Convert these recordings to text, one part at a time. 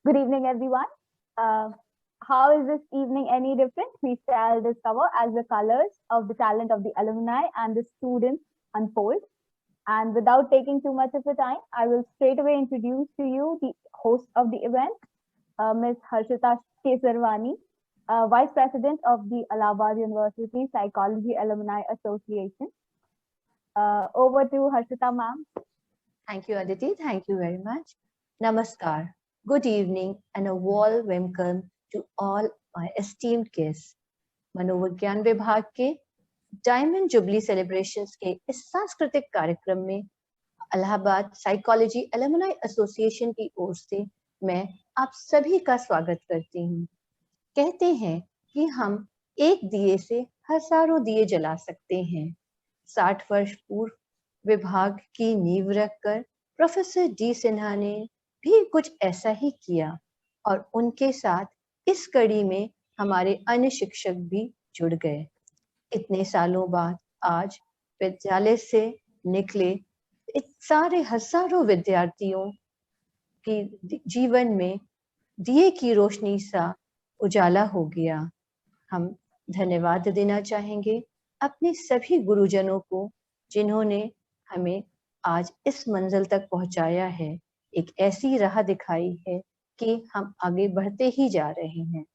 Good evening, everyone. Uh, how is this evening any different? We shall discover as the colors of the talent of the alumni and the students unfold. And without taking too much of your time, I will straight away introduce to you the host of the event, Ms. Harshita Kesarwani, Vice President of the Allahabad University Psychology Alumni Association. Over to Harshita, ma'am. Thank you, Aditi. Thank you very much. Namaskar. Good evening and a warm welcome to all my esteemed guests. मनोविज्ञान विभाग के diamond jubilee celebrations के इस सांस्कृतिक कार्यक्रम में Allahabad psychology alumni association की ओर से मैं आप सभी का स्वागत करती हूँ। कहते हैं कि हम एक दिए से हजारों दिए जला सकते हैं। 60 वर्ष पूर्व विभाग की नींव रखकर प्रोफेसर डी सिन्हा ने भी कुछ ऐसा ही किया और उनके साथ इस कड़ी में हमारे अन्य शिक्षक भी जुड़ गए। इतने सालों बाद आज विद्यालय से निकले सारे हजारों विद्यार्थियों की जीवन में दिए की रोशनी सा उजाला हो गया। हम धन्यवाद देना चाहेंगे अपने सभी गुरुजनों को जिन्होंने हमें आज इस मंजिल तक पहुंचाया है, एक ऐसी राह दिखाई है कि हम आगे बढ़ते ही जा रहे हैं।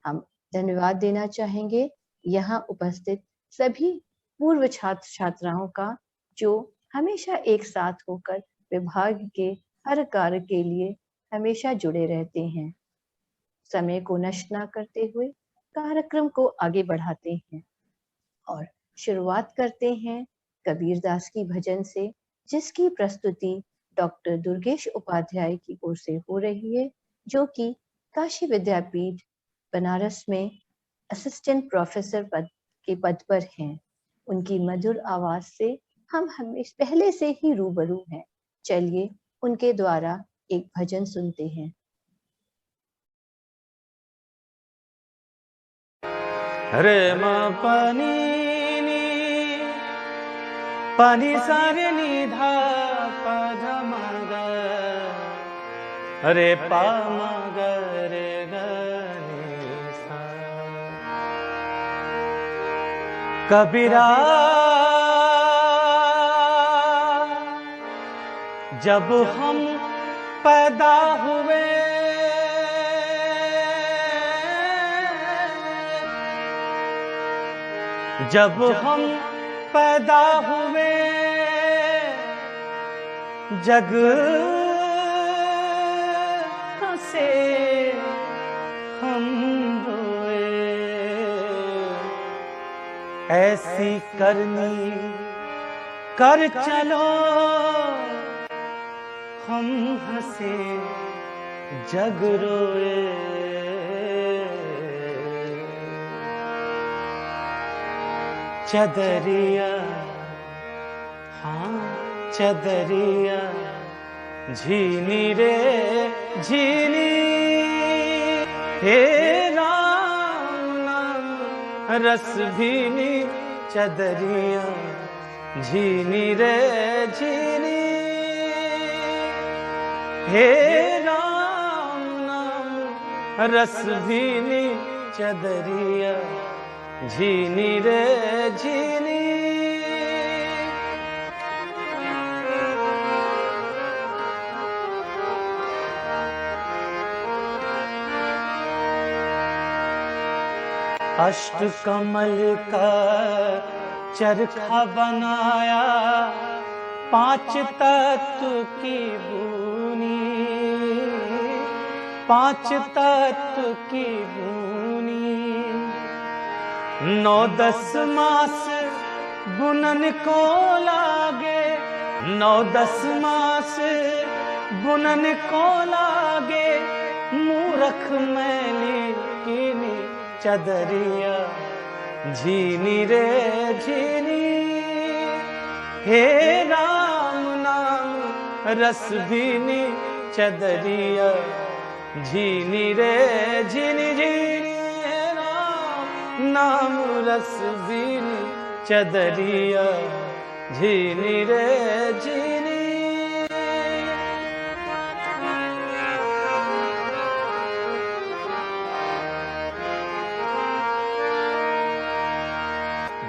हम धन्यवाद देना चाहेंगे यहाँ उपस्थित सभी पूर्व छात्र छात्राओं का जो हमेशा एक साथ होकर विभाग के हर कार्य के लिए हमेशा जुड़े रहते हैं। समय को नष्ट न करते हुए कार्यक्रम को आगे बढ़ाते हैं और शुरुआत करते हैं कबीरदास की भजन से, जिसकी प्रस्तुति डॉक्टर दुर्गेश उपाध्याय की ओर से हो रही है, जो कि काशी विद्यापीठ बनारस में असिस्टेंट प्रोफेसर के पद पर हैं। उनकी मधुर आवाज से हम हमेशा पहले से ही रूबरू हैं। चलिए उनके द्वारा एक भजन सुनते हैं। हरे माँ पानी सारे निधा पा मग हरे पा मग रे गने सा। कबीरा जब हम पैदा हुए जब हम पैदा हुए जग से हम रोए, ऐसी करनी कर चलो हम हंसे जग रोए। चदरिया हाँ चदरिया झीनी रे झीनी, हे राम नाम रस भीनी चदरिया झीनी रे झीनी, हे राम नाम रस भीनी चदरिया झीनी रे झीनी। अष्ट कमल का चरखा बनाया, 5 तत्व की बूनी, 5 तत्व की बूनी। 9-10 मास बुनन को लागे, 9-10 मास बुनन को लागे, मूरख मैली कीनी चदरिया झीनी रे झीनी, हे राम नाम रस भीनी चदरिया झीनी रे झीनी झीनी, नाम रस भीनी चदरिया झीनी रे झीनी।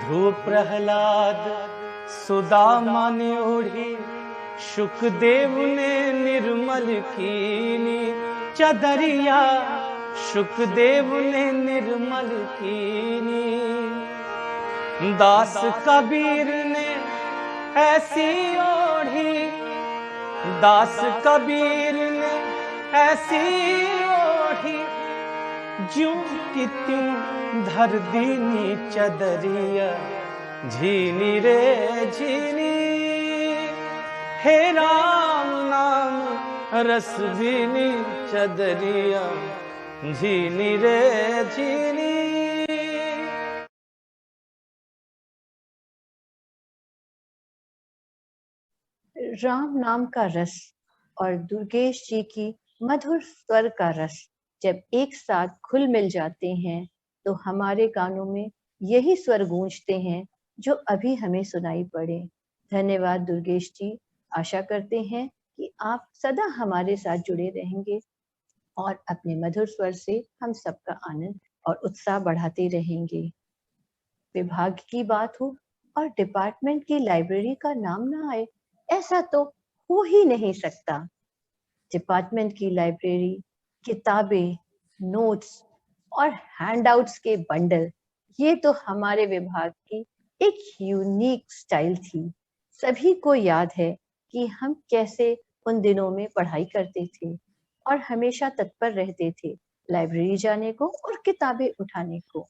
ध्रुव प्रहलाद सुदामा ने ओढ़ी, शुकदेव ने निर्मल कीनी चदरिया, शुकदेव ने निर्मल कीनी। दास कबीर ने ऐसी ओढ़ी, दास कबीर ने ऐसी ओढ़ी, ज्यों की त्यों धर दीनी चदरिया, झीनी रे झीनी। हे राम नाम रस भीनी चदरिया, झीनी रे झीनी। राम नाम का रस और दुर्गेश जी की मधुर स्वर का रस जब एक साथ घुल मिल जाते हैं तो हमारे कानों में यही स्वर गूंजते हैं जो अभी हमें सुनाई पड़े। धन्यवाद दुर्गेश जी। आशा करते हैं कि आप सदा हमारे साथ जुड़े रहेंगे और अपने मधुर स्वर से हम सबका आनंद और उत्साह बढ़ाते रहेंगे। विभाग की बात हो और डिपार्टमेंट की लाइब्रेरी का नाम ना आए, ऐसा तो हो ही नहीं सकता। डिपार्टमेंट की लाइब्रेरी किताबें, नोट्स और हैंडआउट्स के बंडल, ये तो हमारे विभाग की एक यूनिक स्टाइल थी। सभी को याद है कि हम कैसे उन दिनों में पढ़ाई करते थे और हमेशा तत्पर रहते थे लाइब्रेरी जाने को और किताबें उठाने को।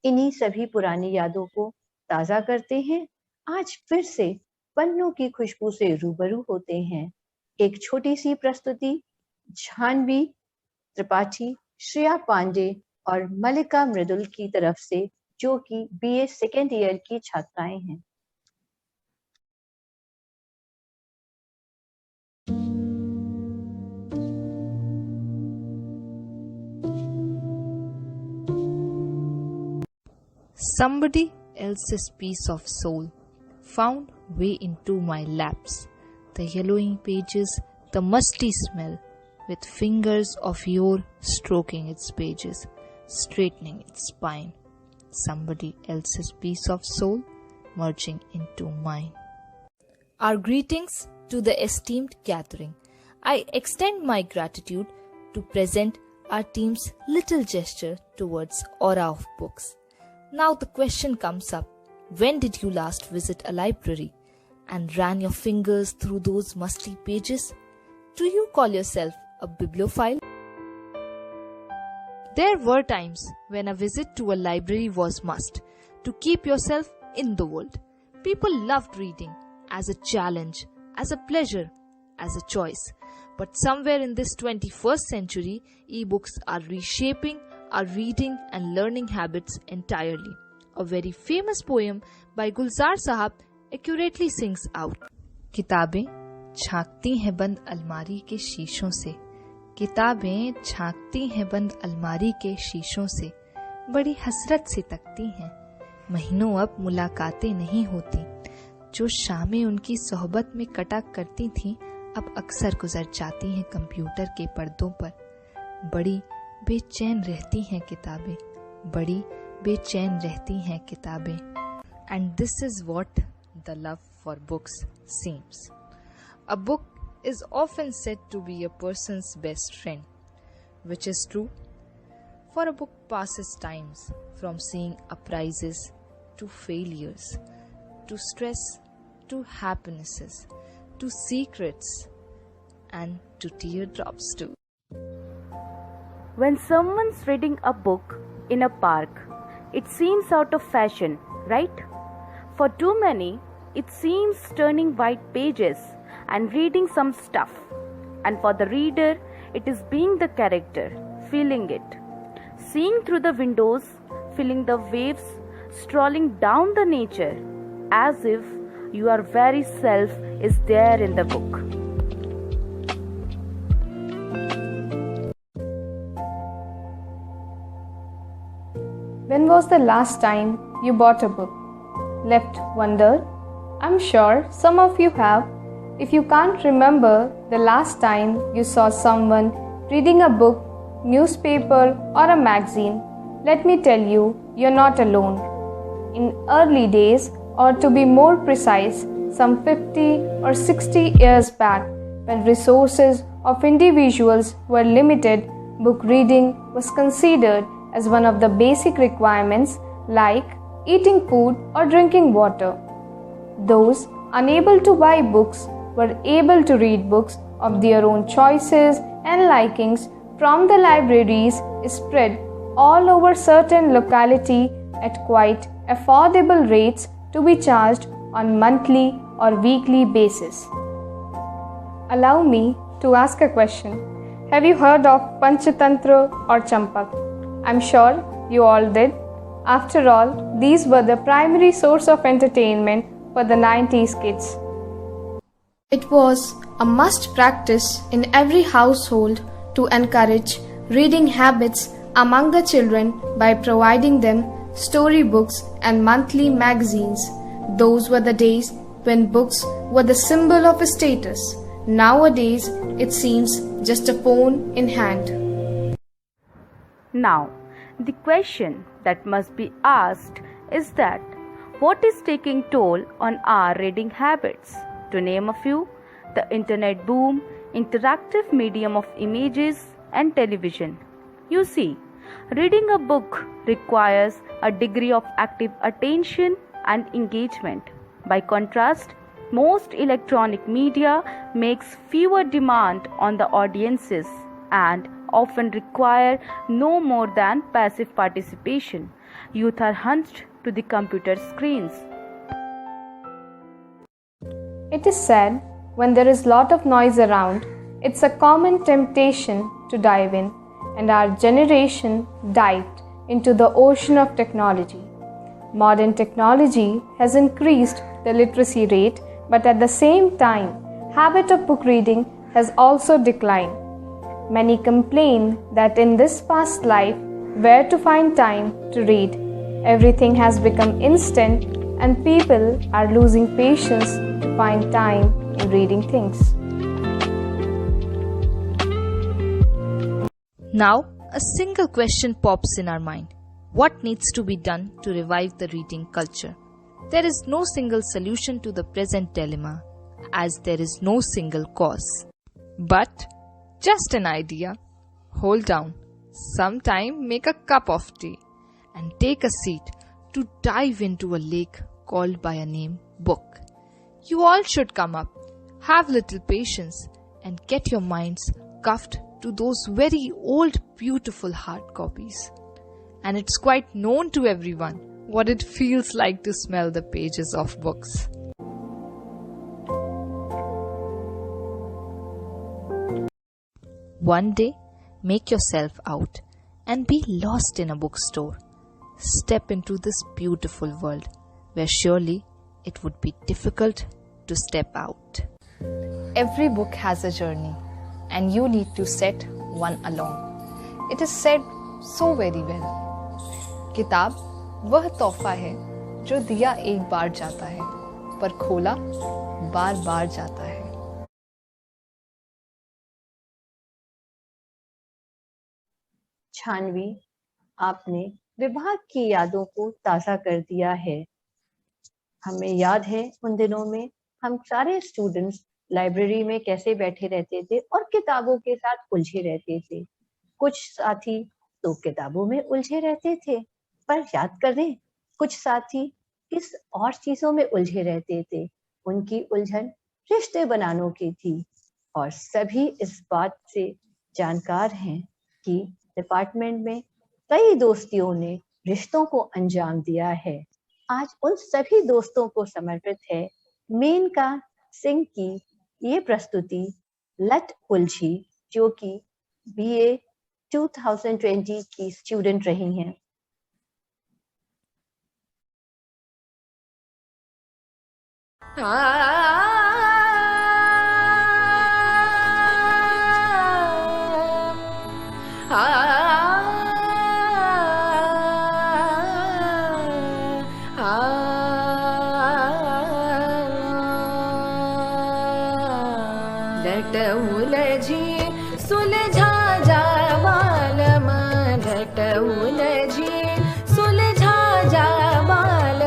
इन्हीं सभी पुरानी यादों को ताजा करते हैं। आज फिर से पन्नों की खुशबू से रूबरू होते हैं। एक छोटी सी प्रस्तुति झानवी त्रिपाठी, श्रेया पांडे और मलिका मृदुल की तरफ से, जो कि BA सेकेंड ईयर की छात्राएं हैं। Somebody else's piece of soul found way into my laps, the yellowing pages, the musty smell, with fingers of yore stroking its pages, straightening its spine. Somebody else's piece of soul merging into mine. Our greetings to the esteemed gathering. I extend my gratitude to present our team's little gesture towards Aura of Books. Now the question comes up, when did you last visit a library and ran your fingers through those musty pages? Do you call yourself a bibliophile? There were times when a visit to a library was must to keep yourself in the world. People loved reading as a challenge, as a pleasure, as a choice. But somewhere in this 21st century, ebooks are reshaping our reading and learning habits entirely. A very famous poem by Gulzar Sahab accurately sings out, किताबें झांकती हैं बंद अलमारी के शीशों से, किताबें झांकती हैं बंद अलमारी के शीशों से, बड़ी हसरत से तकती हैं, महीनों अब मुलाकातें नहीं होती, जो शामें उनकी सोहबत में कटा करती थीं अब अक्सर गुजर जाती हैं कंप्यूटर के पर्दों पर। बड़ी बेचैन रहती हैं किताबें, बड़ी बेचैन रहती हैं किताबें। And this is what the love for books seems. A book is often said to be a person's best friend, which is true. For a book passes times from seeing uprises to failures, to stress, to happinesses, to secrets, and to teardrops too. When someone's reading a book in a park, it seems out of fashion, right? For too many, it seems turning white pages and reading some stuff. And for the reader, it is being the character, feeling it. Seeing through the windows, feeling the waves, strolling down the nature, as if your very self is there in the book. When was the last time you bought a book? Left wondered? I'm sure some of you have. If you can't remember the last time you saw someone reading a book, newspaper or a magazine, let me tell you, you're not alone. in early days, or to be more precise, some 50 or 60 years back, when resources of individuals were limited, book reading was considered as one of the basic requirements like eating food or drinking water. Those unable to buy books were able to read books of their own choices and likings from the libraries spread all over certain locality at quite affordable rates to be charged on monthly or weekly basis. Allow me to ask a question. Have you heard of Panchatantra or Champak? I'm sure you all did. After all, these were the primary source of entertainment for the 90s kids. It was a must practice in every household to encourage reading habits among the children by providing them storybooks and monthly magazines. Those were the days when books were the symbol of status. Nowadays, it seems just a phone in hand. Now, the question that must be asked is that what is taking toll on our reading habits? To name a few, the internet boom, interactive medium of images and television. You see, reading a book requires a degree of active attention and engagement. By contrast, most electronic media makes fewer demand on the audiences and often require no more than passive participation. Youth are hunched to the computer screens. It is said, when there is lot of noise around, it's a common temptation to dive in, and our generation dived into the ocean of technology. Modern technology has increased the literacy rate, but at the same time, habit of book reading has also declined. Many complain that in this fast life, where to find time to read? Everything has become instant, and people are losing patience to find time in reading things. Now, a single question pops in our mind. What needs to be done to revive the reading culture? There is no single solution to the present dilemma, as there is no single cause. But just an idea. Hold down. Sometime make a cup of tea and take a seat to dive into a lake called by a name book. You all should come up, have little patience, and get your minds cuffed to those very old beautiful hard copies. And it's quite known to everyone what it feels like to smell the pages of books. One day, make yourself out and be lost in a bookstore. Step into this beautiful world where surely it would be difficult to step out. Every book has a journey and you need to set one along. It is said so very well. किताब वह तोहफा है जो दिया एक बार जाता है पर खोला बार बार जाता है. छानवी, आपने विभाग की यादों को ताज़ा कर दिया है. हमें याद है उन दिनों में हम सारे स्टूडेंट्स लाइब्रेरी में कैसे बैठे रहते थे और किताबों के साथ उलझे रहते थे. कुछ साथी तो किताबों में उलझे रहते थे, पर याद करें कुछ साथी किस और चीजों में उलझे रहते थे. उनकी उलझन रिश्ते बनानों की थी और सभी इस बात से जानकार हैं कि डिपार्टमेंट में कई दोस्तियों ने रिश्तों को अंजाम दिया है. आज उन सभी दोस्तों को समर्पित है मेनका सिंह की ये प्रस्तुति लट उलझी, जो कि BA 2020 की स्टूडेंट रही हैं. लट उलझी सुलझा जा बालम, लट उलझी सुलझा जा बालम.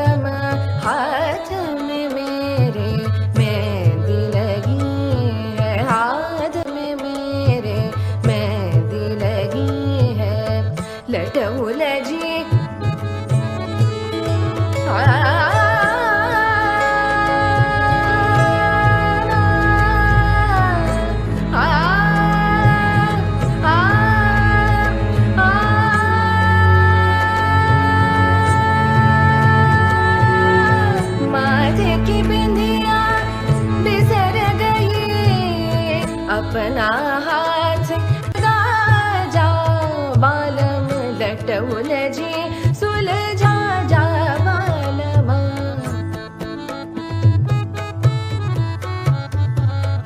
माथे की बिंदिया बिसर गई, अपना हाथ जा बालम लट उलझी सुलझा जा बालमा,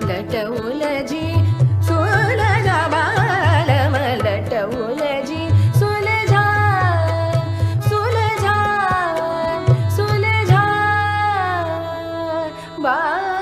लट उलझी सुलझा बालम, लट उलझी सुलझा सुलझा सुलझा बालमा।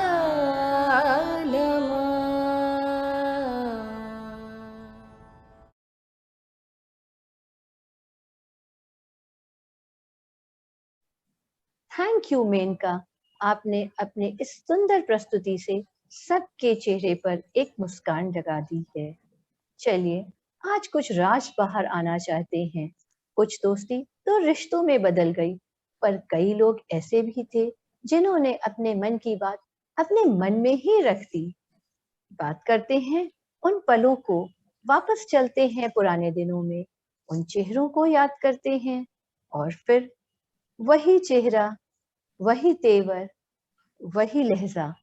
थैंक यू मेनका, आपने अपने इस सुंदर प्रस्तुति से सबके चेहरे पर एक मुस्कान लगा दी है। चलिए आज कुछ राज बाहर आना चाहते हैं। कुछ दोस्ती तो रिश्तों में बदल गई, पर कई लोग ऐसे भी थे जिन्होंने अपने मन की बात अपने मन में ही रख दी। बात करते हैं उन पलों को, वापस चलते हैं पुराने दिनों में, उन चेहरों को याद करते हैं और फिर वही चेहरा, वही तेवर, वही लहजा।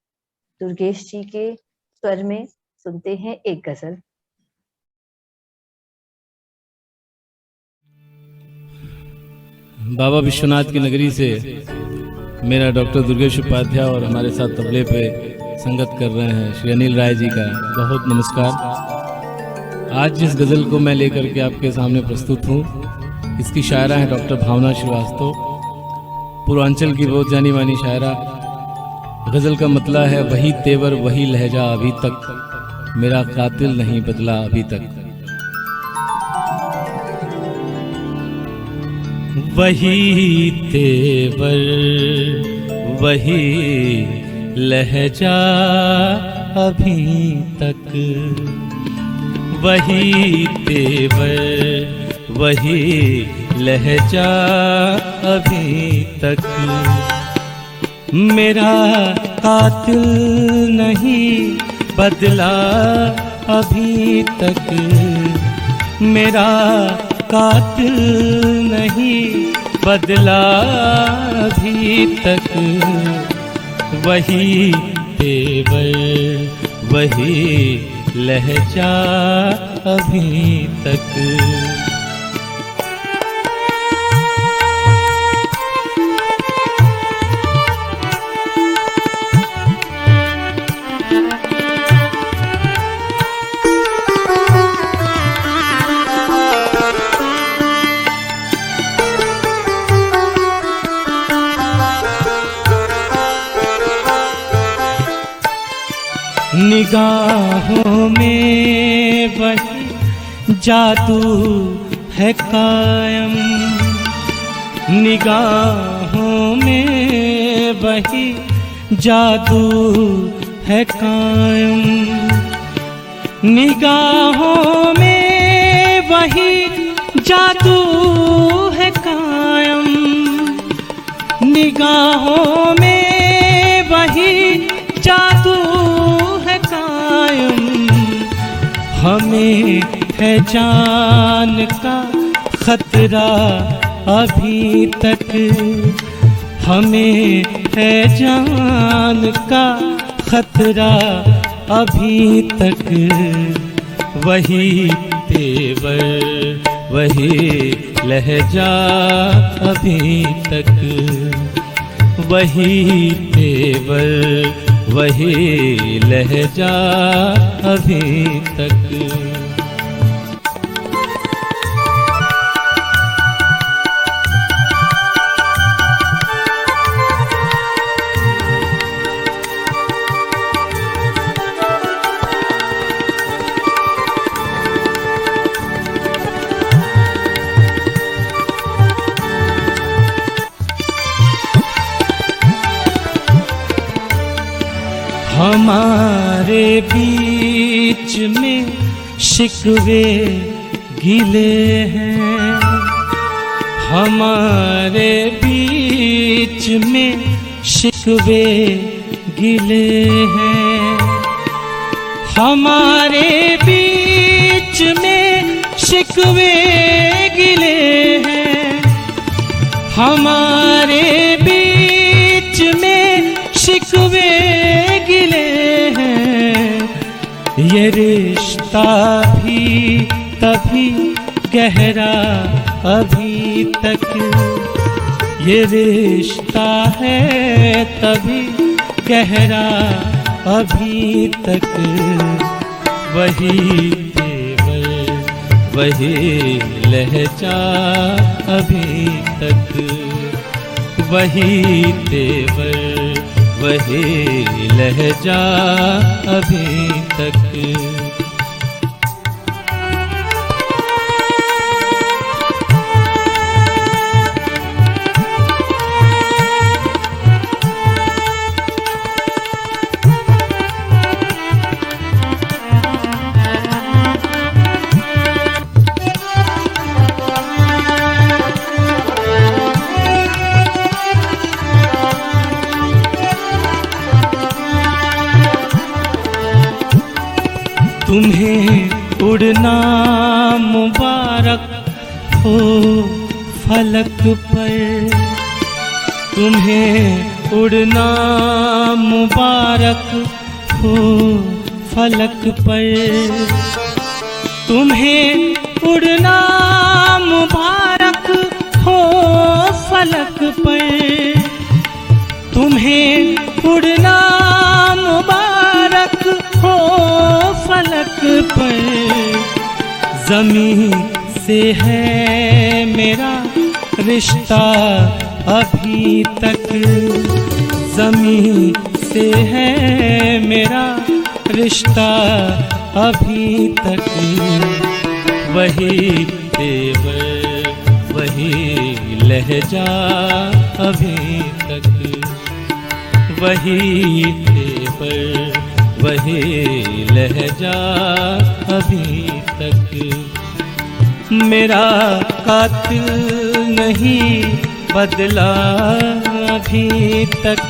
दुर्गेश जी के स्वर में सुनते हैं एक गजल। बाबा विश्वनाथ की नगरी से मेरा डॉक्टर दुर्गेश उपाध्याय और हमारे साथ तबले पे संगत कर रहे हैं श्री अनिल राय जी का बहुत नमस्कार। आज जिस गज़ल को मैं लेकर के आपके सामने प्रस्तुत हूँ, इसकी शायरा है डॉक्टर भावना श्रीवास्तव, पूर्वांचल की बहुत जानी मानी शायरा। गज़ल का मतलब है वही तेवर वही लहजा अभी तक, मेरा कातिल नहीं बदला अभी तक। वही तेवर वही लहजा अभी तक, वही तेवर वही लहजा अभी तक, मेरा कातिल नहीं बदला अभी तक, मेरा कातिल नहीं बदला अभी तक, वही तेवर वही लहजा अभी तक। निगाहों में वही जादू है कायम, निगाहों में वही जादू है कायम, निगाहों में वही जादू है कायम, निगाहों में वही जादू है कायम, हमें है जान का खतरा अभी तक, हमें है जान का खतरा अभी तक, वही तेवर वही लहजा अभी तक, वही तेवर वही लहजा अभी तक। हमारे बीच में शिकवे गिले हैं, हमारे बीच में शिकवे गिले हैं, हमारे बीच में शिकवे गिले हैं, हमारे बीच में शिकवे गिले हैं। ये रिश्ता भी तभी गहरा अभी तक, ये रिश्ता है तभी गहरा अभी तक। वही तेवर वही लहजा अभी तक, वही तेवर वही लहजा अभी तक। तुम्हें उड़ना मुबारक हो फलक पर, तुम्हें उड़ना मुबारक हो फलक पर, तुम्हें उड़ना मुबारक हो फलक पर, तुम्हें उड़ना मुबारक हो फलक पर। ज़मीं से है मेरा रिश्ता अभी तक, ज़मीं से है मेरा रिश्ता अभी तक। वही तेवर वही लहजा अभी तक, वही तेवर वही लहजा अभी तक। मेरा कातिल नहीं बदला अभी तक,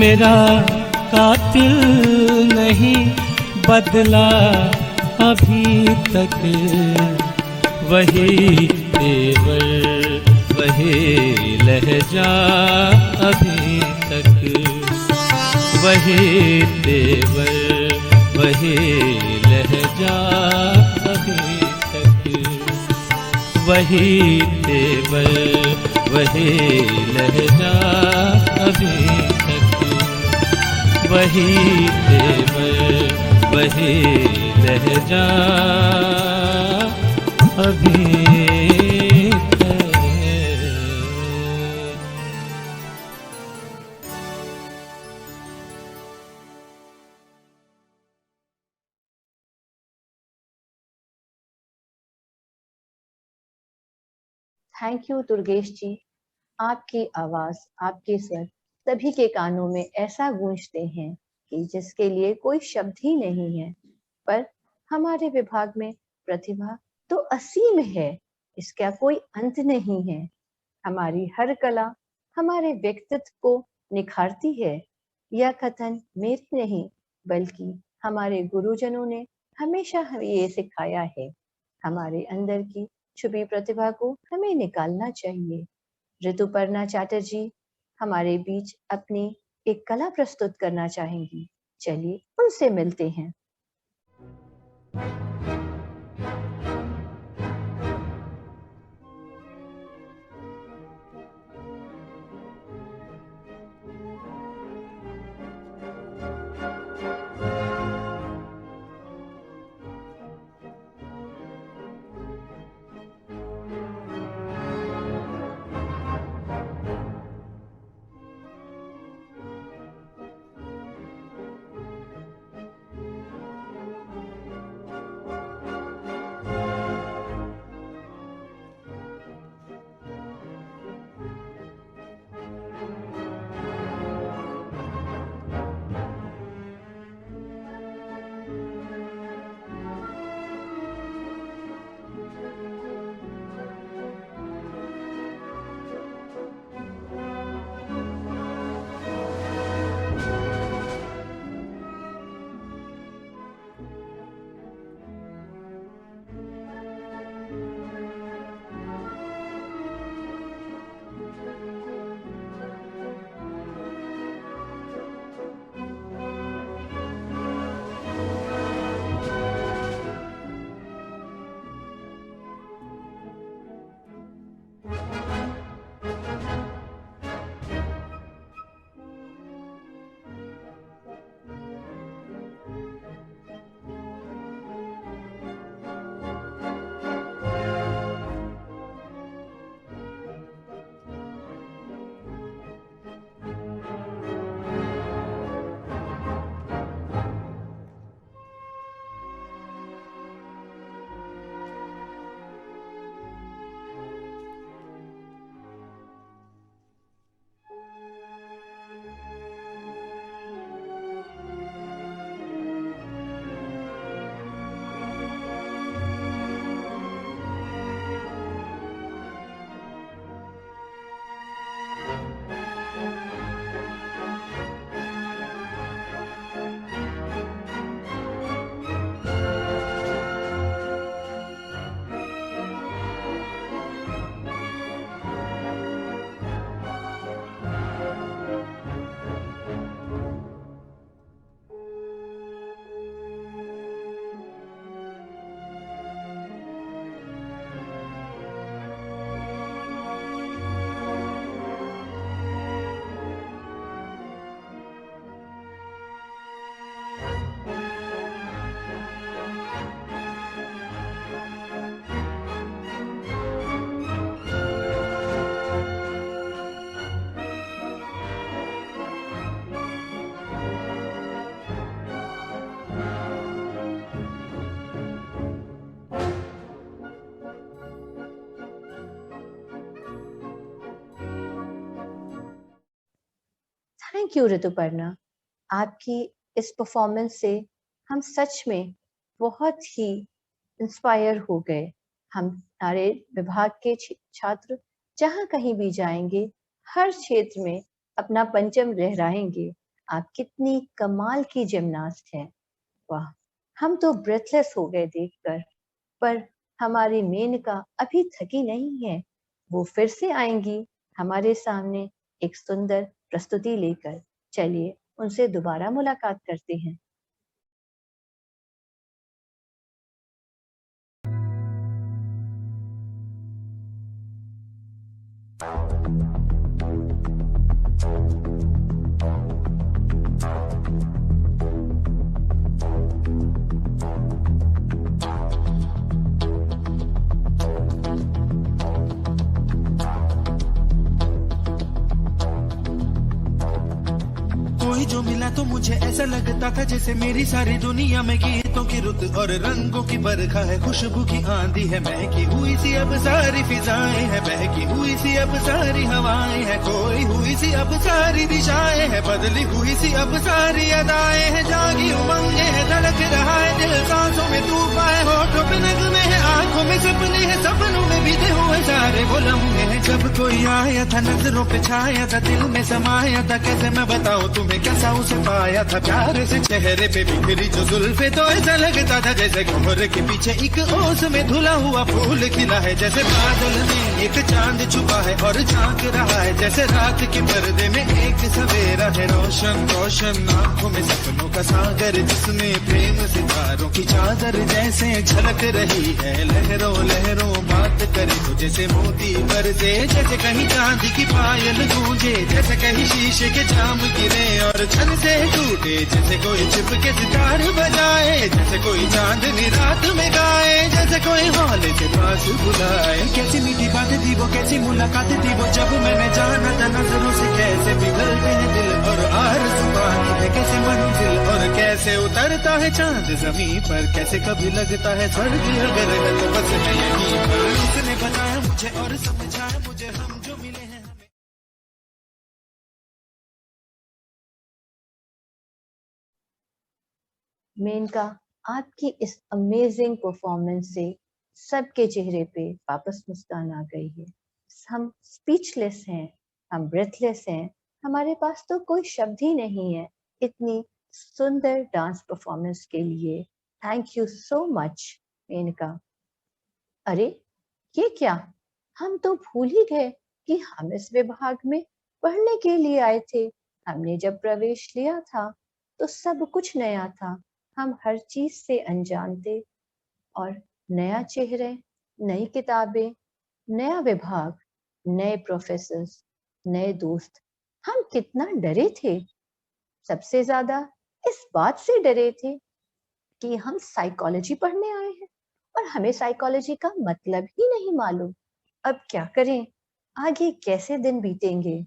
मेरा कातिल नहीं बदला अभी तक। वही तेवर वही लहजा अभी तक, वही तेवर वही लहजा अभी तक, वही तेवर वही लहजा अभी तक, वही तेवर वही लहजा अभी तक। थैंक यू दुर्गेश जी। आपकी आवाज, आपके स्वर सभी के कानों में ऐसा गूंजते हैं कि जिसके लिए कोई शब्द ही नहीं है। पर हमारे विभाग में प्रतिभा तो असीम है, इसका कोई अंत नहीं है। हमारी हर कला हमारे व्यक्तित्व को निखारती है। यह कथन मेरे नहीं बल्कि हमारे गुरुजनों ने हमेशा हमें ये सिखाया है। हमारे अंदर की छुपी प्रतिभा को हमें निकालना चाहिए। ऋतुपर्णा चैटर्जी हमारे बीच अपनी एक कला प्रस्तुत करना चाहेंगी। चलिए उनसे मिलते हैं। थैंक यू ऋतुपर्णा, आपकी इस परफॉर्मेंस से हम सच में बहुत ही इंस्पायर हो गए। हमारे विभाग के छात्र जहाँ कहीं भी जाएंगे, हर क्षेत्र में अपना पंचम लहराएंगे। आप कितनी कमाल की जिमनास्ट हैं, वाह! हम तो ब्रेथलेस हो गए देखकर। पर हमारी मेनका अभी थकी नहीं है, वो फिर से आएंगी हमारे सामने एक सुंदर प्रस्तुति लेकर। चलिए उनसे दोबारा मुलाकात करते हैं। कोई जो मिला तो मुझे ऐसा लगता था जैसे मेरी सारी दुनिया में गीतों की रुत और रंगों की बरखा है, खुशबू की आंधी है, महकी हुई सी अब सारी फिजाएं है, बहकी हुई सी अब सारी हवाएं है, खोई हुई सी अब सारी दिशाएं है, बदली हुई सी अब सारी अदाएं है, जागी उमंगे है, धड़क रहा है दिल, सांसों में तूफा है, होठों पे नगमे है, आंखों में सपने हैं, सपनों में बीते हुए सारे वो लम्हे हैं। जब कोई आया था नजरों पे छाया था, दिल में समाया था, कैसे मैं बताऊं तुम्हें कैसा उसे पाया था, प्यार से चेहरे पे बिखरी जो जुल्फे, तो ऐसा लगता था जैसे कोहरे के पीछे एक ओस में धुला हुआ फूल खिला है, जैसे बादल में एक चांद छुपा है और झांक रहा है, जैसे रात के पर्दे में एक सवेरा है, रोशन रोशन आंखों में सपनों का सागर, जिसमें प्रेम सितारों की चादर जैसे झलक रही है, लहरों लहरों बात करे तो जैसे मोती बरसे, जैसे कहीं चांदी की पायल गूंजे, जैसे कहीं शीशे के जाम गिरे और छन से टूटे, जैसे कोई छिप के सितार बजाए, जैसे कोई चांदनी रात में गाए, जैसे कोई हौले के पास बुलाए। कैसी मीठी बात थी वो, कैसी मुलाकात थी वो, जब मैंने जाना था नजरों से कैसे पिघलते हैं दिल और आरज़ू पानी है, कैसे मंजिल और कैसे उतरता है चांद जमीन पर, कैसे कभी लगता है स्वर्ग अगर है तो बस मैं यहीं पर। उसने बताया मुझे और समझाया मुझे, हम जो मिले हैं। मेनका, आपकी इस अमेजिंग परफॉर्मेंस से सबके चेहरे पे वापस मुस्कान आ गई है। हम स्पीचलेस हैं, हम ब्रेथलेस हैं, हमारे पास तो कोई शब्द ही नहीं है इतनी सुंदर डांस परफॉर्मेंस के लिए। Thank you so much Menaka. अरे ये क्या, हम तो भूल ही गए कि हम इस विभाग में पढ़ने के लिए आए थे। हमने जब प्रवेश लिया था तो सब कुछ नया था, हम हर चीज से अनजान थे, और नया चेहरे, नई किताबें, नया विभाग, नए प्रोफेसर्स, नए दोस्त, हम कितना डरे थे। सबसे ज्यादा इस बात से डरे थे कि हम साइकोलॉजी पढ़ने आए हैं और हमें साइकोलॉजी का मतलब ही नहीं मालूम। अब क्या करें, आगे कैसे दिन बीतेंगे।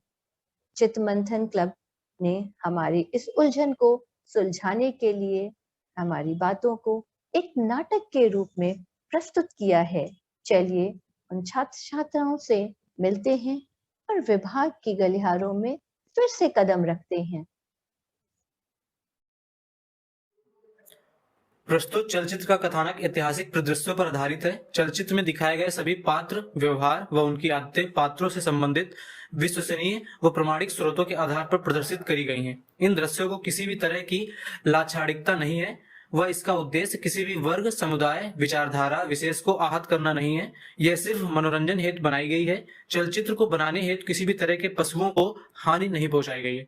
चितमंथन क्लब ने हमारी इस उलझन को सुलझाने के लिए हमारी बातों को एक नाटक के रूप में प्रस्तुत किया है। चलिए उन छात्र छात्राओं से मिलते हैं और विभाग की गलियारों में फिर से कदम रखते हैं। प्रस्तुत चलचित्र का कथानक ऐतिहासिक परिदृश्यों पर आधारित है। चलचित्र में दिखाए गए सभी पात्र, व्यवहार व उनकी आदतें पात्रों से संबंधित विश्वसनीय व प्रमाणिक स्रोतों के आधार पर प्रदर्शित करी गई हैं। इन दृश्यों को किसी भी तरह की लाक्षणिकता नहीं है व इसका उद्देश्य किसी भी वर्ग, समुदाय, विचारधारा विशेष को आहत करना नहीं है। यह सिर्फ मनोरंजन हेतु बनाई गई है। चलचित्र को बनाने हेतु किसी भी तरह के पशुओं को हानि नहीं पहुंचाई गई है।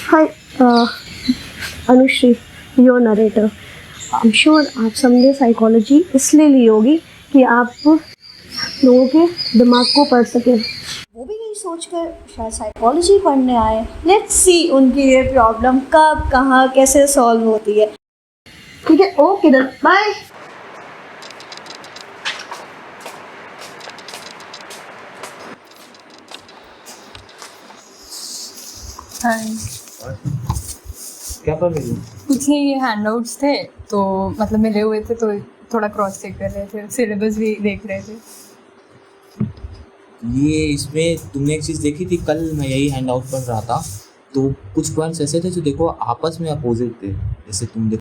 Hi, Anushree, your narrator. I am sure आप समझे साइकोलॉजी इसलिए ली होगी कि आप लोगों के दिमाग को पढ़ सकें। वो भी यही सोचकर शायद साइकोलॉजी पढ़ने आए। लेट्स सी उनकी ये प्रॉब्लम कब, कहाँ, कैसे सॉल्व होती है। ठीक है, ओके देन, बाय। क्या कर रही हो? कुछ नहीं, ये हैंडआउट्स थे तो मतलब मिले हुए थे तो थोड़ा क्रॉस चेक कर रहे थे, सिलेबस भी देख रहे थे। ये इसमें तुमने एक चीज़ देखी थी, कल मैं यही हैंड आउट पढ़ रहा था तो कुछ पॉइंट्स ऐसे थे जो देखो आपस में अपोजिट थे। जैसे तुम देखो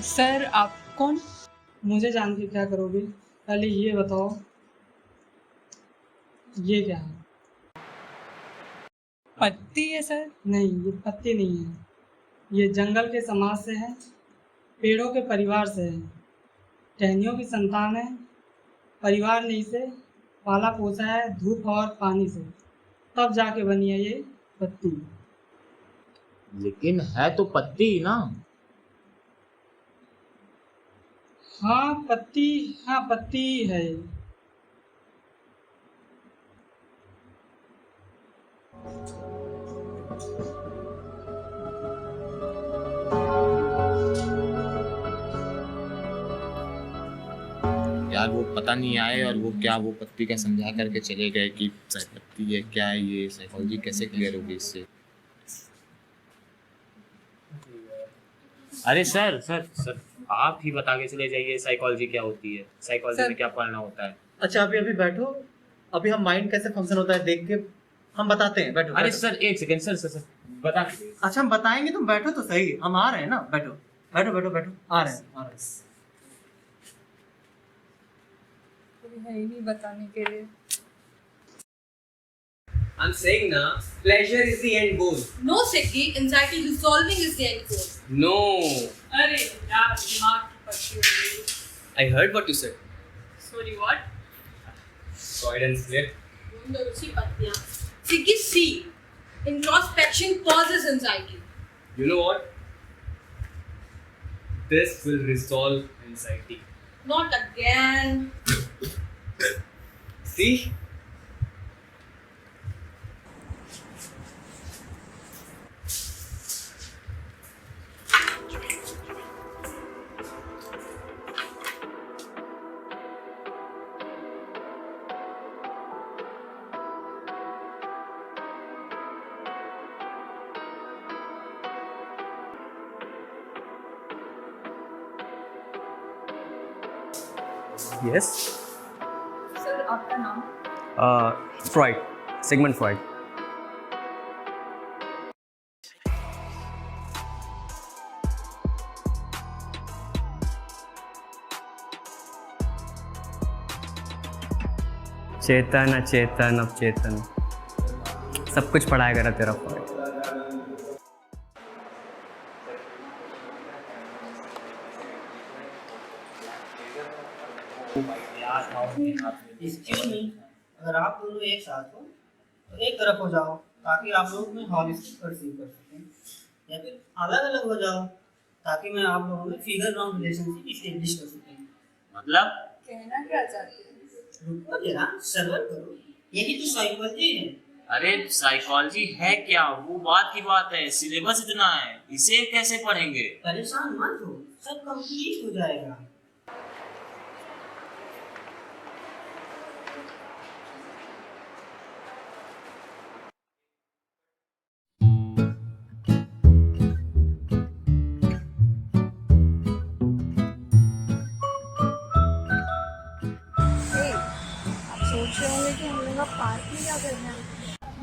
सर आप कौन? मुझे जान के क्या करोगे? पहले ये बताओ ये क्या है? पत्ती है सर? नहीं, ये पत्ती नहीं है, ये जंगल के समाज से है, पेड़ों के परिवार से है, टहनियों की संतान है, परिवार ने इसे पाला पोसा है धूप और पानी से, तब जाके बनी है ये पत्ती। लेकिन है तो पत्ती ना। हाँ पत्ती है। यार वो पता नहीं आए और वो क्या वो पत्ती का समझा करके चले गए कि पत्ती है क्या है, ये साइकोलॉजी कैसे क्लियर होगी इससे। अरे सर सर सर आप ही बता के चले जाइए साइकोलॉजी क्या होती है, साइकोलॉजी में क्या पढ़ना होता है। अच्छा अभी बैठो, अभी हम माइंड कैसे फंक्शन होता है देख के हम बताते हैं। बैठो। अरे सर एक सेकंड सर बता। अच्छा हम बताएंगे, तुम बैठो तो सही, हम आ रहे हैं ना। बैठो बैठो बैठो बैठो, आ रहे हैं। है ही नहीं बताने के लिए। I'm saying na, pleasure is the end goal. No, Sikhi, anxiety resolving is the end goal. No. अरे यार दिमाग की पट्टी हो गई। I heard what you said. Sorry, what? So I didn't slip. ढूंढो उसी पत्तियाँ। Sikhi, see, introspection causes anxiety. You know what? This will resolve anxiety. Not again. See? Yes. Sir आपका नाम? Freud, Sigmund Freud. चेतन अचेतन अवचेतन सब कुछ पढ़ाया करा तेरा फ्रॉइड। अगर आप दोनों एक साथ हो तो एक तरफ हो जाओ ताकि आप लोग में हॉलिस्टिक परसीव कर सकें, या फिर अलग अलग हो जाओ ताकि मैं आप लोगों में फिगर ग्राउंड रिलेशनशिप इस्टेब्लिश कर सकें। मतलब कहना क्या चाहते हैं? रुको जरा, सब्र करो, यही तो साइकोलॉजी है। अरे साइकोलॉजी है क्या, वो बात की बात है, सिलेबस इतना है, इसे कैसे पढ़ेंगे। परेशान मत हो, सब कंप्लीट हो जाएगा।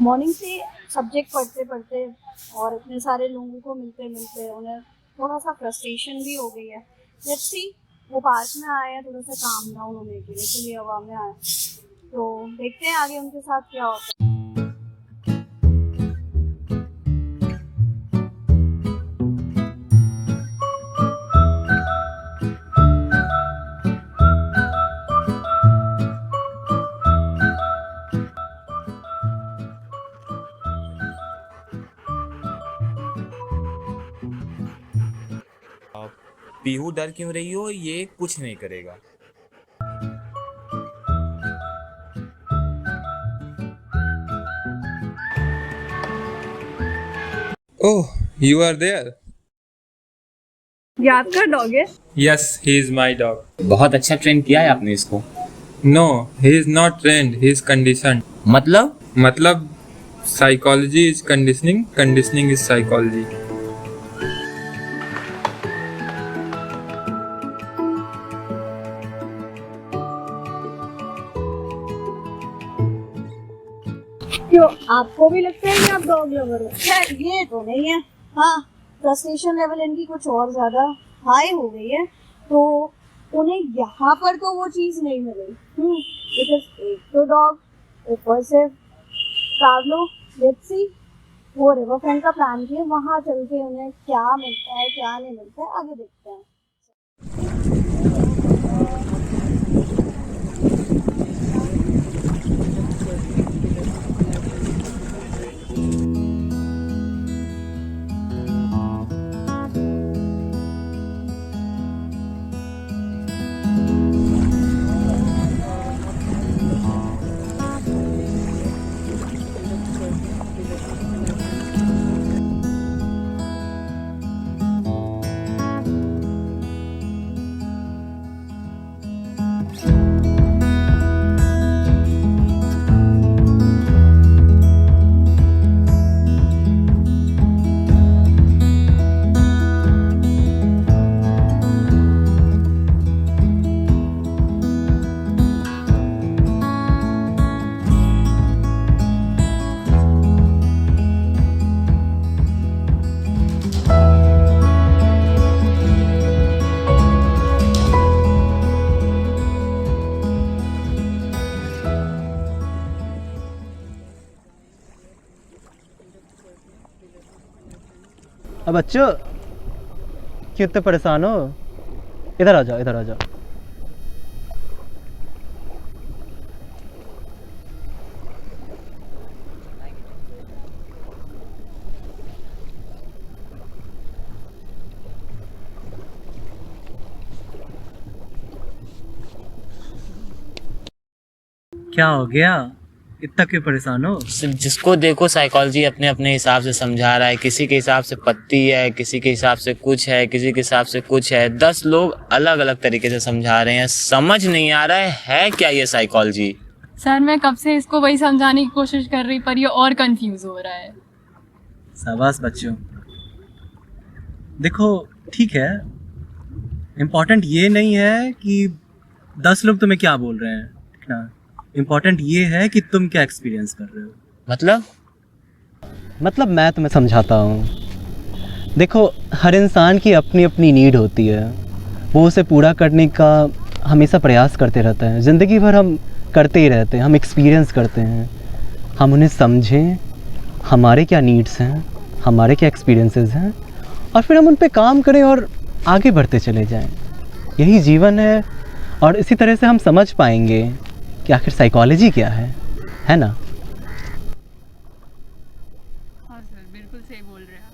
मॉर्निंग से सब्जेक्ट पढ़ते पढ़ते और इतने सारे लोगों को मिलते मिलते उन्हें थोड़ा सा फ्रस्ट्रेशन भी हो गई है। लेट्स सी, वो पार्क में आए हैं थोड़ा सा काम डाउन होने के लिए, खुली हवा में आए, तो देखते हैं आगे उनके साथ क्या होता है। पीहू डर क्यों रही हो, ये कुछ नहीं करेगा। ओह, you are there. ये आपका डॉग है? Yes, he is my dog. बहुत अच्छा ट्रेन किया है आपने इसको। No, he is not trained. He is conditioned. मतलब psychology is conditioning. Conditioning is psychology. क्यों, आपको भी लगता है कि आप डॉग लवर हो? खैर ये तो नहीं है। हाँ, फ्रस्ट्रेशन लेवल इनकी कुछ और ज्यादा हाई हो गई है, तो उन्हें यहाँ पर तो वो चीज नहीं मिल रही। इट इज एक तो डॉग, ऊपर से ट्रैवलो, लेट्स सी वो रिवर फ्रंट का प्लान किए, वहाँ चल के उन्हें क्या मिलता है क्या नहीं मिलता है आगे देखते हैं। अब बच्चों क्यों इतने परेशान हो? इधर आ जाओ, इधर आ जाओ। क्या हो गया, इतना क्यों परेशान हो? जिसको देखो साइकोलॉजी अपने अपने हिसाब से समझा रहा है। किसी के हिसाब से पत्ती है, किसी के हिसाब से कुछ है, किसी के हिसाब से कुछ है। 10 लोग अलग अलग तरीके से समझा रहे हैं। समझ नहीं आ रहा है क्या ये साइकोलॉजी? सर मैं कब से इसको वही समझाने की कोशिश कर रही, पर ये और कंफ्यूज हो रहा है। शाबाश बच्चों। देखो ठीक है, इम्पोर्टेंट ये नहीं है कि 10 लोग तुम्हें क्या बोल रहे हैं, ठीक ना। इम्पोर्टेंट ये है कि तुम क्या एक्सपीरियंस कर रहे हो। मतलब मैं तुम्हें समझाता हूँ। देखो हर इंसान की अपनी अपनी नीड होती है, वो उसे पूरा करने का हमेशा प्रयास करते रहता है। ज़िंदगी भर हम करते ही रहते हैं, हम एक्सपीरियंस करते हैं। हम उन्हें समझें, हमारे क्या नीड्स हैं, हमारे क्या एक्सपीरियंसेस हैं, और फिर हम उन पे काम करें और आगे बढ़ते चले जाएं। यही जीवन है, और इसी तरह से हम समझ पाएंगे कि आखिर साइकोलॉजी क्या है ना। हाँ सर, बिल्कुल सही बोल रहे हैं आप।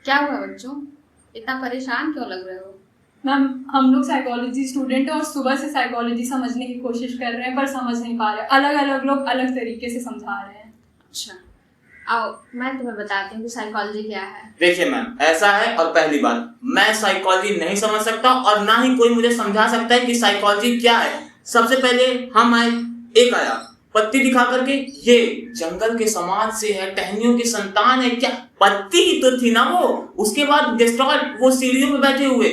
क्या हुआ बच्चों, इतना परेशान क्यों लग रहे हो? मैम हम लोग साइकोलॉजी स्टूडेंट हैं और सुबह से साइकोलॉजी समझने की कोशिश कर रहे हैं, पर समझ नहीं पा रहे। अलग अलग लोग अलग तरीके से समझा रहे हैं। अच्छा आओ मैं तुम्हें बताती हूँ कि साइकोलॉजी क्या है। देखिए मैम, ऐसा है, और पहली बात, मैं साइकोलॉजी नहीं समझ सकता और ना ही कोई मुझे समझा सकता है कि साइकोलॉजी क्या है। सबसे पहले हम आए, एक आया पत्ती दिखा करके, ये जंगल के समाज से है, टहनियों की संतान है। क्या पत्ती ही तो थी ना वो। उसके बाद गेस्ट्रॉल, वो सीढ़ियों पे बैठे हुए।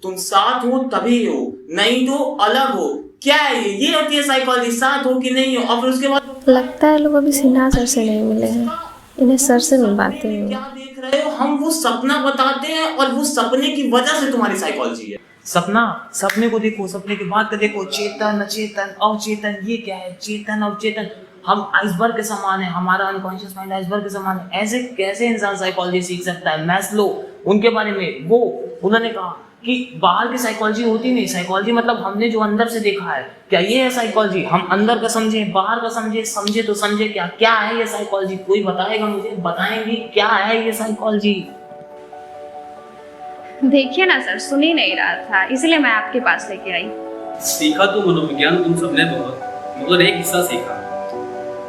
तुम साथ हो तभी हो, नहीं तो अलग हो। क्या है ये होती है साइकोलॉजी, साथ हो कि नहीं हो। और फिर उसके बाद लगता है लोग अभी सिन्हा सर से नहीं मिले हैं, इन्हें सर से मिलवाते हैं। क्या देख रहे हो? हम वो सपना बताते हैं और वो सपने की वजह से तुम्हारी साइकोलॉजी है। सपने को देखो, सपने के बाद का देखो, चेतन अचेतन अवचेतन, ये क्या है? चेतन अवचेतन, हम आइसबर्ग के समान है, हमारा अनकॉन्शियस माइंड आइसबर्ग के समान है। ऐसे कैसे इंसान साइकोलॉजी सीख सकता है? मैस्लो उनके बारे में उन्होंने कहा कि बाहर की साइकोलॉजी होती नहीं, साइकोलॉजी मतलब हमने जो अंदर से देखा है। क्या ये है साइकोलॉजी? हम अंदर का समझे, बाहर का समझे तो समझे क्या है ये साइकोलॉजी? कोई बताएगा मुझे? बताएंगे क्या है ये साइकोलॉजी? देखिए ना सर, सुन ही नहीं रहा था, इसलिए मैं आपके पास लेके आई। सीखा तो मनोविज्ञान तुम सबने बहुत, मगर एक हिस्सा सीखा।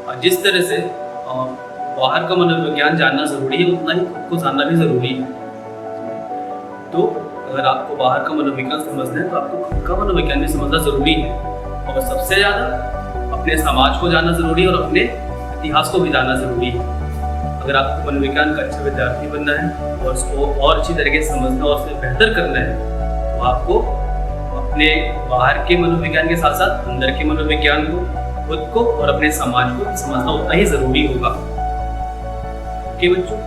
और जिस तरह से बाहर का मनोविज्ञान जानना जरूरी है, उतना ही खुद को जानना भी जरूरी है। तो अगर आपको बाहर का मनोविज्ञान समझना है तो आपको खुद का मनोविज्ञान भी समझना जरूरी है। और सबसे ज़्यादा अपने समाज को जानना जरूरी है और अपने इतिहास को भी जानना जरूरी है। अगर आपको मनोविज्ञान का अच्छा विद्यार्थी बनना है और उसको और अच्छी तरीके से समझना और उससे बेहतर करना है, तो आपको अपने बाहर के मनोविज्ञान के साथ साथ अंदर के मनोविज्ञान को, खुद को और अपने समाज को समझना उतना ही जरूरी होगा। ओके बच्चों?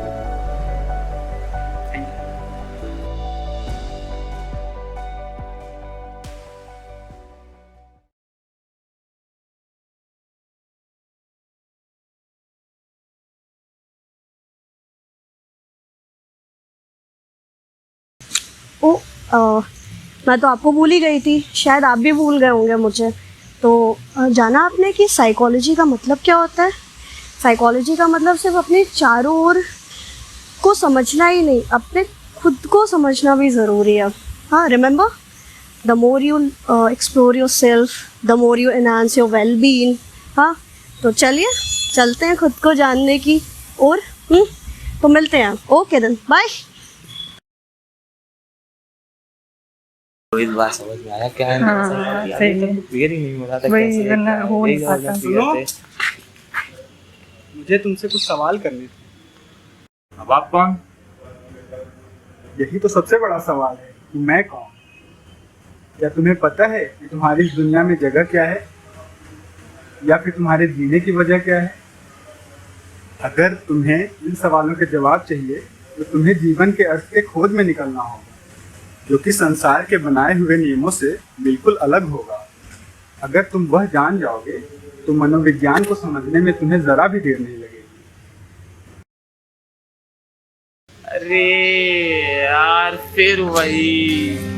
मैं तो आपको भूल ही गई थी, शायद आप भी भूल गए होंगे मुझे। तो जाना आपने कि साइकोलॉजी का मतलब क्या होता है? साइकोलॉजी का मतलब सिर्फ अपने चारों ओर को समझना ही नहीं, अपने खुद को समझना भी ज़रूरी है। हाँ, remember, the more you explore your self, the more you enhance your well being. हाँ, तो चलिए चलते हैं खुद को जानने की ओर। तो मिलते हैं। Okay then, bye. तो इस बात समझ में आया क्या है? सही है। क्लियर ही नहीं हो रहा था वही, कैसे वरना हो नहीं यही पाता। वाला सुनो, clear थे। मुझे तुमसे कुछ सवाल करने थे। अब आप कौन? यही तो सबसे बड़ा सवाल है कि मैं कौन? क्या तुम्हें पता है कि तुम्हारी इस दुनिया में जगह क्या है, या फिर तुम्हारे जीने की वजह क्या है? अगर तुम्हें इन सवालों के जवाब चाहिए तो तुम्हें जीवन के अर्थ के खोज में निकलना होगा, जो कि संसार के बनाए हुए नियमों से बिल्कुल अलग होगा। अगर तुम वह जान जाओगे तो मनोविज्ञान को समझने में तुम्हें जरा भी देर नहीं लगेगी। अरे यार, फिर वही।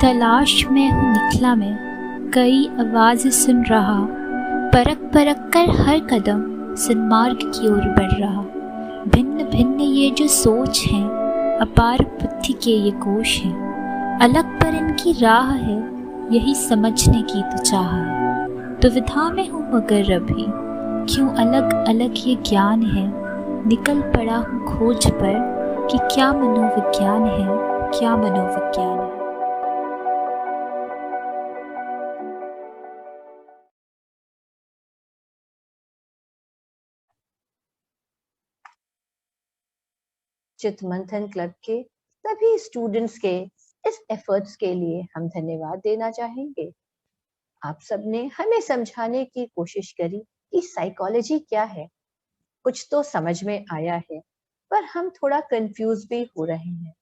तलाश में हूँ निकला मैं, कई आवाज़ सुन रहा, परख परख कर हर कदम सन्मार्ग की ओर बढ़ रहा। भिन्न भिन्न ये जो सोच हैं, अपार बुद्धि के ये कोश हैं, अलग पर इनकी राह है, यही समझने की तो चाह है। दुविधा में हूँ मगर अभी, क्यों अलग अलग ये ज्ञान है, निकल पड़ा हूँ खोज पर कि क्या मनोविज्ञान है, क्या मनोविज्ञान है। चितमंथन क्लब के सभी स्टूडेंट्स के इस एफर्ट्स के लिए हम धन्यवाद देना चाहेंगे। आप सबने हमें समझाने की कोशिश करी कि साइकोलॉजी क्या है। कुछ तो समझ में आया है, पर हम थोड़ा कंफ्यूज भी हो रहे हैं।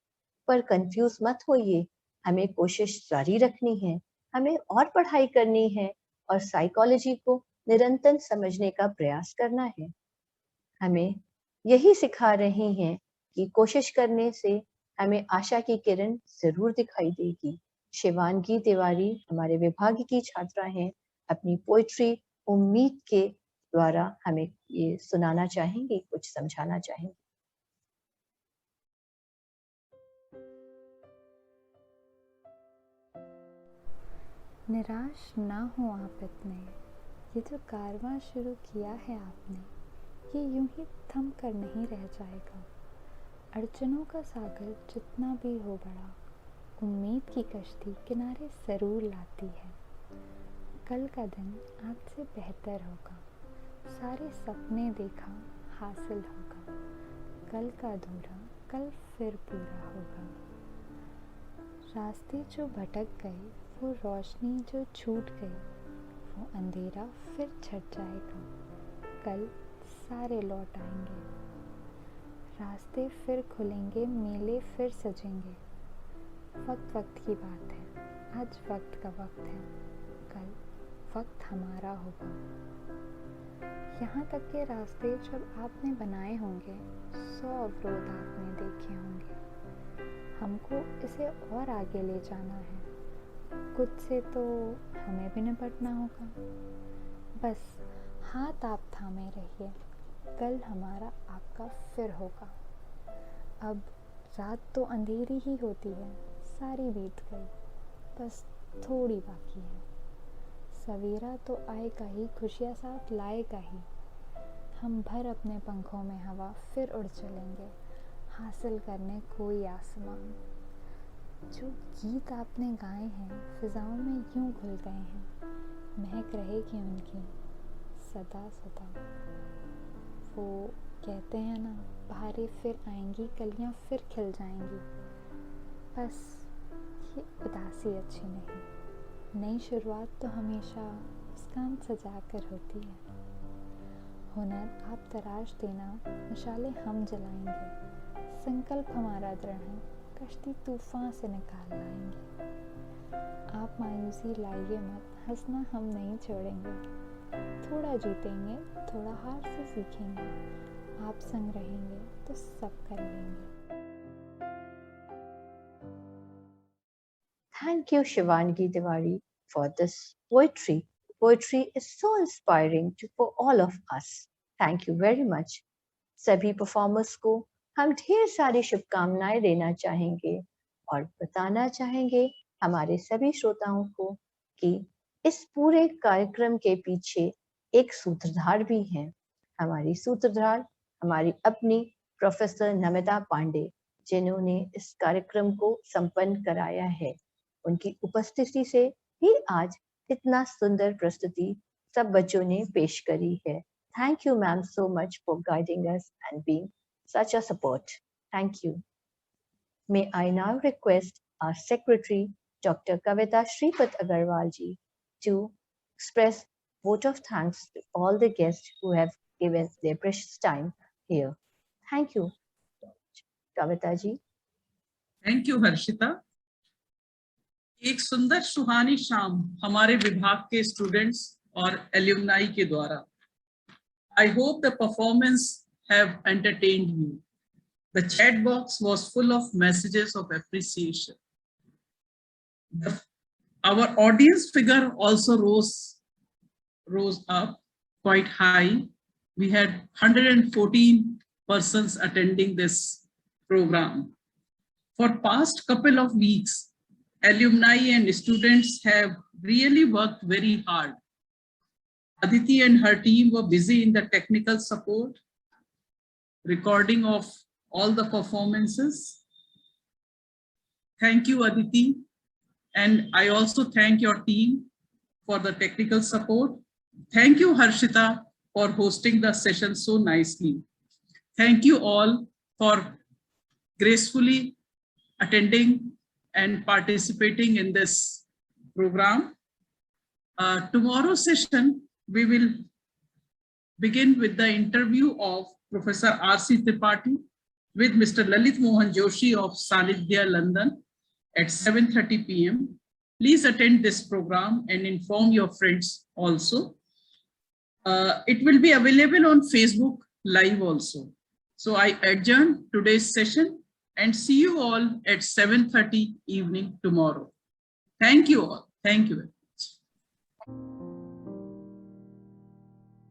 पर कंफ्यूज मत होइए, हमें कोशिश जारी रखनी है, हमें और पढ़ाई करनी है और साइकोलॉजी को निरंतर समझने का प्रयास करना है। हमें यही सिखा रही हैं कि कोशिश करने से हमें आशा की किरण जरूर दिखाई देगी। शिवांगी तिवारी हमारे विभाग की छात्रा हैं, अपनी पोइट्री उम्मीद के द्वारा हमें ये सुनाना चाहेंगी, कुछ समझाना चाहेंगी। निराश ना हो आप इतने, ये जो कारवां शुरू किया है आपने, ये यूं ही थम कर नहीं रह जाएगा। अड़चनों का सागर जितना भी हो बड़ा, उम्मीद की कश्ती किनारे ज़रूर लाती है। कल का दिन आज से बेहतर होगा, सारे सपने देखा हासिल होगा, कल का अधूरा कल फिर पूरा होगा। रास्ते जो भटक गए, वो रोशनी जो छूट गई, वो अंधेरा फिर छट जाएगा, कल सारे लौट आएंगे। रास्ते फिर खुलेंगे, मेले फिर सजेंगे। वक्त वक्त की बात है, आज वक्त का वक्त है, कल वक्त हमारा होगा। यहाँ तक के रास्ते जब आपने बनाए होंगे, 100 अवरोध आपने देखे होंगे। हमको इसे और आगे ले जाना है, कुछ से तो हमें भी निपटना होगा। बस हाथ आप थामे रहिए, कल हमारा आपका फिर होगा। अब रात तो अंधेरी ही होती है, सारी बीत गई, बस थोड़ी बाकी है। सवेरा तो आएगा ही, खुशियाँ साथ लाएगा ही। हम भर अपने पंखों में हवा फिर उड़ चलेंगे, हासिल करने कोई आसमान। जो गीत आपने गाए हैं फिजाओं में यूं घुल गए हैं, महक रहेगी उनकी सदा सदा। वो कहते हैं ना, बहारें फिर आएंगी, कलियां फिर खिल जाएंगी। बस ये उदासी अच्छी नहीं, नई शुरुआत तो हमेशा मुस्कान सजा कर होती है। हुनर आप तराश देना, मिसालें हम जलाएंगे। संकल्प हमारा दृढ़ है, कश्ती तूफान से निकाल लाएंगे। आप मायूसी लाइए मत, हंसना हम नहीं छोड़ेंगे। थोड़ा जीतेंगे, थोड़ा हार से सीखेंगे। आप संग रहेंगे तो सब कर लेंगे। Thank you, Shivangi Tiwari, for this poetry. Poetry is so inspiring for all of us. Thank you very much. सभी परफॉर्मर्स को हम ढेर सारी शुभकामनाएं देना चाहेंगे और बताना चाहेंगे हमारे सभी श्रोताओं को कि इस पूरे कार्यक्रम के पीछे एक सूत्रधार भी हैं। हमारी सूत्रधार हमारी अपनी प्रोफेसर नमिता पांडे, जिन्होंने इस कार्यक्रम को संपन्न कराया है। उनकी उपस्थिति से ही आज इतना सुंदर प्रस्तुति सब बच्चों ने पेश करी है। Thank you, ma'am, so much for guiding us and being such a support. Thank you. May I now request our secretary, Dr. Kavita Sripat Agarwal ji, to express vote of thanks to all the guests who have given their precious time here. Thank you, Kavita ji. Thank you, Harshita. एक सुंदर सुहानी शाम हमारे विभाग के students और alumni के द्वारा। I hope the performance have entertained you. The chat box was full of messages of appreciation. Our audience figure also rose up quite high. We had 114 persons attending this program. For past couple of weeks, alumni and students have really worked very hard. Aditi and her team were busy in the technical support, recording of all the performances. Thank you, Aditi. And I also thank your team for the technical support. Thank you, Harshita, for hosting the session so nicely. Thank you all for gracefully attending and participating in this program. Tomorrow's session, we will begin with the interview of Professor R.C. Tripathi with Mr. Lalit Mohan Joshi of Sanidhya, London at 7:30 p.m. Please attend this program and inform your friends also. It will be available on Facebook Live also. So I adjourn today's session and see you all at 7:30 evening tomorrow. Thank you all. Thank you.